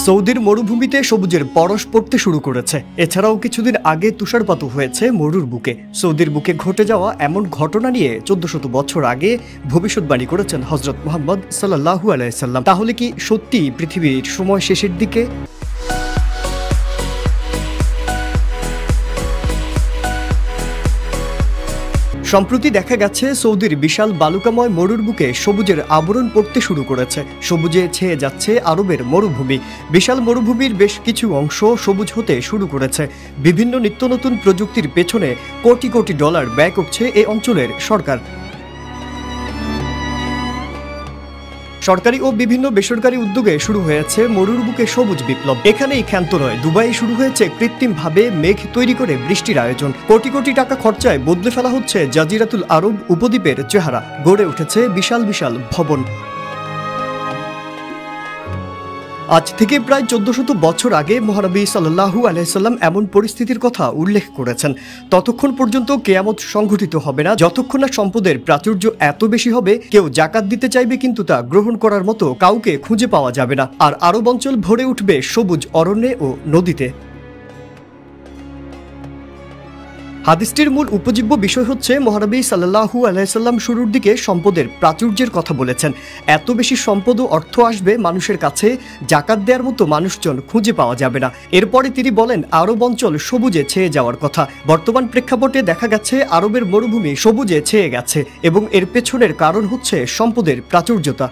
সৌদির মরুভূমিতে সবুজের পরশ পড়তে শুরু করেছে। এছাড়াও কিছুদিন আগে তুষারপাতও হয়েছে মরুর বুকে। সৌদির বুকে ঘটে যাওয়া এমন ঘটনা নিয়ে 1400 বছর আগে ভবিষ্যৎবাণী করেছেন হযরত মুহাম্মদ সাল্লাল্লাহু আলাইহি সাল্লাম। তাহলে কি সত্যি পৃথিবীর সময় শেষের দিকে? সম্প্রতি দেখা গেছে সৌদির বিশাল বালুকাময় মরুর বুকে সবুজের আবরণ পড়তে শুরু করেছে। সবুজে ছেয়ে যাচ্ছে আরবের মরুভূমি। বিশাল মরুভূমির বেশ কিছু অংশ সবুজ হতে শুরু করেছে। বিভিন্ন নিত্য নতুন প্রযুক্তির পেছনে কোটি কোটি ডলার ব্যয় করছে এই অঞ্চলের সরকার। সরকারি ও বিভিন্ন বেসরকারি উদ্যোগে শুরু হয়েছে মরুর বুকে সবুজ বিপ্লব। এখানেই ক্ষান্ত নয়, দুবাইয়ে শুরু হয়েছে কৃত্রিমভাবে মেঘ তৈরি করে বৃষ্টির আয়োজন। কোটি কোটি টাকা খরচায় বদলে ফেলা হচ্ছে জাজিরাতুল আরব উপদ্বীপের চেহারা। গড়ে উঠেছে বিশাল বিশাল ভবন। আজ থেকে প্রায় 1400 বছর আগে মহানবী সাল্লাল্লাহু আলাইহি সাল্লাম এমন পরিস্থিতির কথা উল্লেখ করেছেন। ততক্ষণ পর্যন্ত কিয়ামত সংঘটিত হবে না যতক্ষণ না সম্পদের প্রাচুর্য এত বেশি হবে কেউ যাকাত দিতে চাইবে কিন্তু তা গ্রহণ করার মতো কাউকে খুঁজে পাওয়া যাবে না। আর আরব অঞ্চল ভরে উঠবে সবুজ অরণ্যে ও নদীতে। হাদিসটির মূল উপজীব্য বিষয় হচ্ছে মহানবী সাল্লাল্লাহু আলাইহি সাল্লাম শুরুর দিকে সম্পদের প্রাচুর্যের কথা বলেছেন। এত বেশি সম্পদ ও অর্থ আসবে মানুষের কাছে যাকাত দেওয়ার মতো মানুষজন খুঁজে পাওয়া যাবে না। এরপরে তিনি বলেন আরব অঞ্চল সবুজে ছেয়ে যাওয়ার কথা। বর্তমান প্রেক্ষাপটে দেখা গেছে আরবের মরুভূমি সবুজে ছেয়ে গেছে এবং এর পেছনের কারণ হচ্ছে সম্পদের প্রাচুর্যতা।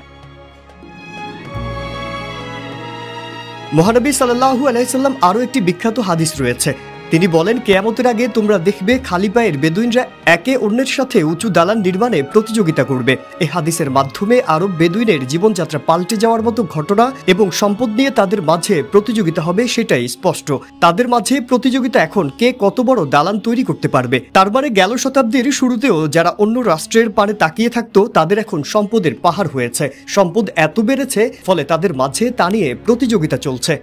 মহানবী সাল্লাল্লাহু আলাইহি সাল্লাম আরও একটি বিখ্যাত হাদিস রয়েছে। তিনি বলেন কিয়ামতের আগে তোমরা দেখবে খালি পায়ের বেদুইনরা একে অন্যের সাথে উঁচু দালান নির্মাণে প্রতিযোগিতা করবে। এই হাদিসের মাধ্যমে আরব বেদুইনের জীবনযাত্রা পাল্টে যাওয়ার মতো ঘটনা এবং সম্পদ নিয়ে তাদের মাঝে প্রতিযোগিতা হবে সেটাই স্পষ্ট। তাদের মাঝে প্রতিযোগিতা এখন কে কত বড় দালান তৈরি করতে পারবে। তার মানে গেল শতাব্দীর শুরুতেও যারা অন্য রাষ্ট্রের পানে তাকিয়ে থাকতো তাদের এখন সম্পদের পাহাড় হয়েছে। সম্পদ এত বেড়েছে ফলে তাদের মাঝে তা নিয়ে প্রতিযোগিতা চলছে।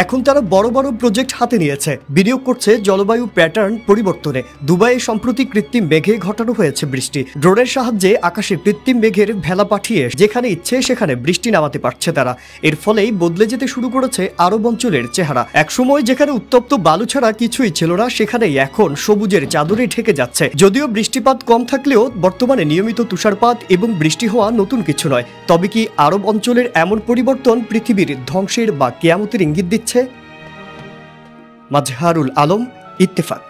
এখন তারা বড় বড় প্রজেক্ট হাতে নিয়েছে, বিনিয়োগ করছে জলবায়ু প্যাটার্ন পরিবর্তনে। দুবাইয়ে সম্প্রতি কৃত্রিম মেঘে ঘটানো হয়েছে বৃষ্টি। ড্রোনের সাহায্যে আকাশে কৃত্রিম মেঘের ভেলা পাঠিয়ে যেখানে ইচ্ছে সেখানে বৃষ্টি নামাতে পারছে তারা। এর ফলেই বদলে যেতে শুরু করেছে আরব অঞ্চলের চেহারা। একসময় যেখানে উত্তপ্ত বালু ছাড়া কিছুই ছিল না সেখানেই এখন সবুজের চাদরে ঢেকে যাচ্ছে। যদিও বৃষ্টিপাত কম থাকলেও বর্তমানে নিয়মিত তুষারপাত এবং বৃষ্টি হওয়া নতুন কিছু নয়। তবে কি আরব অঞ্চলের এমন পরিবর্তন পৃথিবীর ধ্বংসের বা কিয়ামতের ইঙ্গিত দিচ্ছে? মাজহারুল আলম, ইত্তেফাক।